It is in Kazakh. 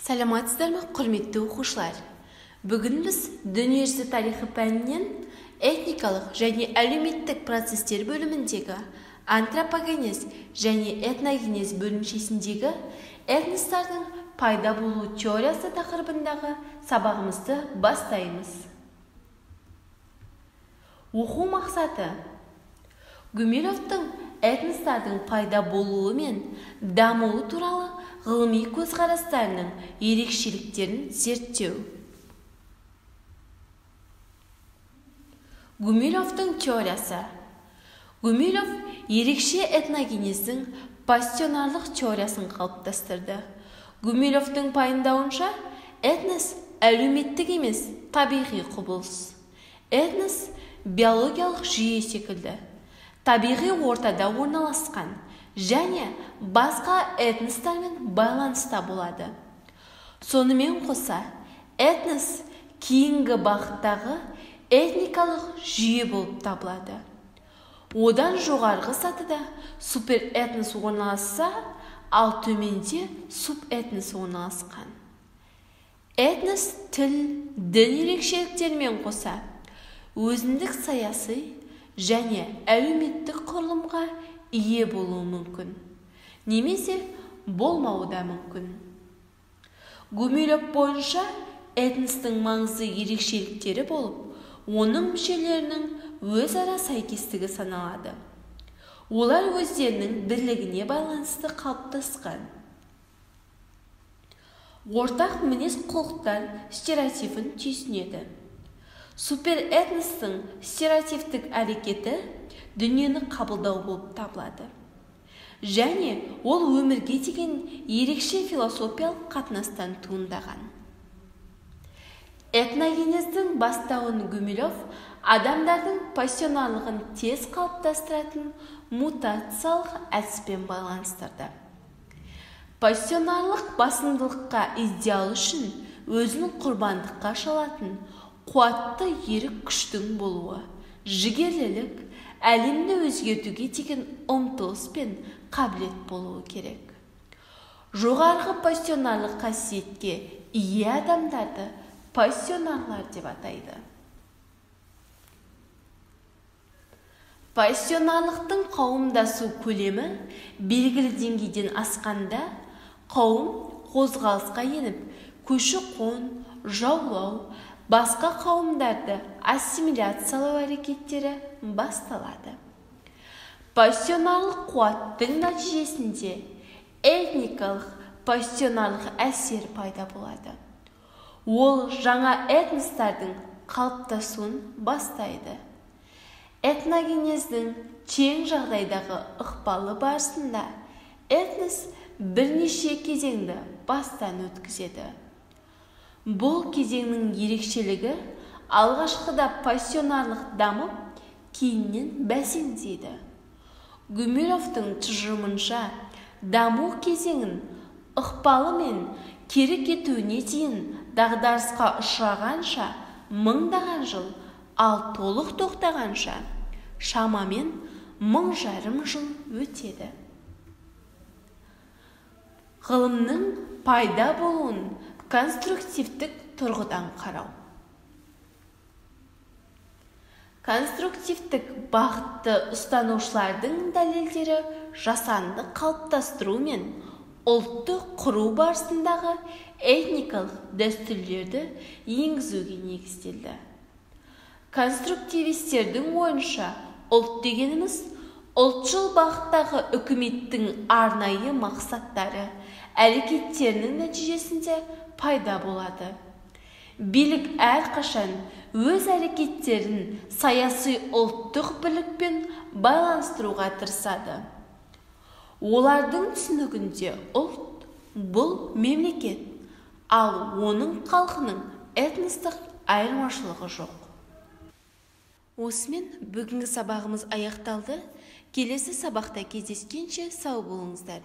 Саламатсыздар ма, құрметті оқушылар? Бүгін біз дүниежүзі тарихы пәнінен этникалық және әлеуметтік процестер бөліміндегі антропогенез және этногенез бөлімшесіндегі этностардың пайда болу теориясы тақырыбындағы сабағымызды бастаймыз. Оқу мақсаты: Гумилевтің этностардың пайда болуы мен дамуы туралы ғылыми көзқарастарының ерекшеліктерін зерттеу. Гумилевтің теориясы. Гумилев ерекше этногенездің пассионарлық теориясын қалыптастырды. Гумилевтің пайымдауынша, этнос әлеуметтік емес, табиғи құбылыс. Этнос биологиялық жүйе секілді, табиғи ортада орналасқан және басқа этностармен байланыста болады. Сонымен қоса, этнос кейінгі бағыттағы этникалық жүйе болып табылады. Одан жоғарғы сатыда суперэтнос орналасса, ал төменде субэтнос орналасқан. Этнос тіл, дін ерекшеліктермен қоса, өзіндік саяси және әлеуметтік құрылымға ие болуы мүмкін, немесе болмауы да мүмкін. Гумилев бойынша этностың маңызды ерекшеліктері болып, оның мүшелерінің өзара сәйкестігі саналады. Олар өздерінің бірлігіне байланысты қалыптасқан. Ортақ мінез құлықтар стереотипін түйсінеді. Суперэтностың стереотиптік әрекеті дүниені қабылдау болып табылады. Және ол өмірге деген ерекше философиялық қатынастан туындаған. Этногенездің бастауын Гумилев адамдардың пассионарлығын тез қалыптастыратын мутациялық әдіспен байланыстырды. Пассионарлық басымдылыққа идеал үшін өзін құрбандыққа шалатын қуатты ерік күштің болуы, жігерлілік, әлемді өзгертуге деген ұмтылыс пен қабілет болуы керек. Жоғарғы пассионарлық қасиетке ие адамдарды пассионарлар деп атайды. Пассионарлықтың қауымдасу көлемі белгілі деңгейден асқанда, қауым қозғалысқа еніп, көші-қон, жаулау, басқа қауымдарды ассимиляциялау әрекеттері басталады. Пассионарлық қуаттың нәтижесінде этникалық пассионарлық әсер пайда болады. Ол жаңа этностардың қалыптасуын бастайды. Этногенездің тең жағдайдағы ықпалы барысында этнос бірнеше кезеңді бастан өткізеді. Бұл кезеңнің ерекшелігі алғашқыда пассионарлық дамып, кейіннен бәсеңдейді. Гумилевтің тұжырымынша, даму кезеңін ықпалы мен кері кетуіне дейін дағдарысқа ұшырағанша мыңдаған жыл, ал толық тоқтағанша шамамен 1000 жыл өтеді. Ғылымның пайда болуын конструктивтік тұрғыдан қарау. Конструктивтік бағытты ұстанушылардың дәлелдері жасанды қалыптастыру мен ұлтты құру барысындағы этникалық дәстүрлерді енгізуге негізделді. Конструктивистердің ойынша, ұлт дегеніміз ұлтшыл бағыттағы үкіметтің арнайы мақсаттары, әрекеттерінің нәтижесінде пайда болады. Билік әрқашан өз әрекеттерін саяси ұлттық бірлікпен байланыстыруға тырысады. Олардың түсінігінде ұлт бұл мемлекет, ал оның халқының этностық айырмашылығы жоқ. Осымен бүгінгі сабағымыз аяқталды. Келесі сабақта кездескенше сау болыңыздар.